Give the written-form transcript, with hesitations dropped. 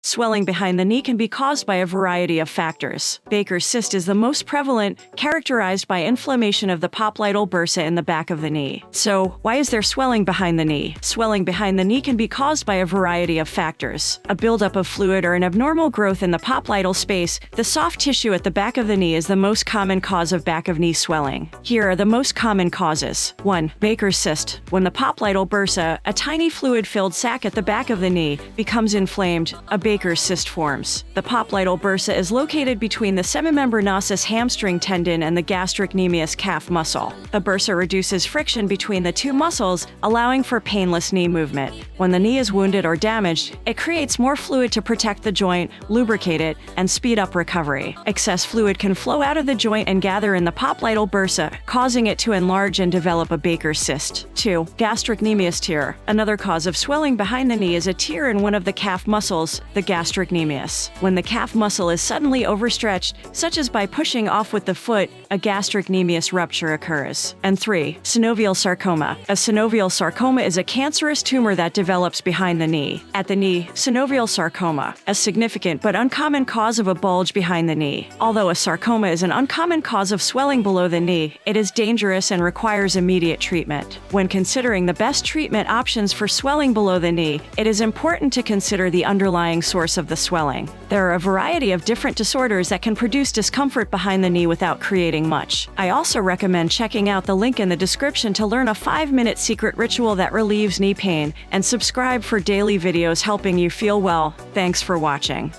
Swelling behind the knee can be caused by a variety of factors. Baker's cyst is the most prevalent, characterized by inflammation of the popliteal bursa in the back of the knee. So, why is there swelling behind the knee? Swelling behind the knee can be caused by a variety of factors. A buildup of fluid or an abnormal growth in the popliteal space, the soft tissue at the back of the knee, is the most common cause of back of knee swelling. Here are the most common causes. 1. Baker's cyst. When the popliteal bursa, a tiny fluid-filled sac at the back of the knee, becomes inflamed, a Baker's cyst forms. The popliteal bursa is located between the semimembranosus hamstring tendon and the gastrocnemius calf muscle. The bursa reduces friction between the two muscles, allowing for painless knee movement. When the knee is wounded or damaged, it creates more fluid to protect the joint, lubricate it, and speed up recovery. Excess fluid can flow out of the joint and gather in the popliteal bursa, causing it to enlarge and develop a Baker's cyst. 2. Gastrocnemius tear. Another cause of swelling behind the knee is a tear in one of the calf muscles, the gastrocnemius. When the calf muscle is suddenly overstretched, such as by pushing off with the foot, a gastrocnemius rupture occurs. And 3. Synovial sarcoma. A synovial sarcoma is a cancerous tumor that develops behind the knee. At the knee, synovial sarcoma, a significant but uncommon cause of a bulge behind the knee. Although a sarcoma is an uncommon cause of swelling below the knee, it is dangerous and requires immediate treatment. When considering the best treatment options for swelling below the knee, it is important to consider the underlying source of the swelling. There are a variety of different disorders that can produce discomfort behind the knee without creating much. I also recommend checking out the link in the description to learn a 5-minute secret ritual that relieves knee pain, and subscribe for daily videos helping you feel well. Thanks for watching.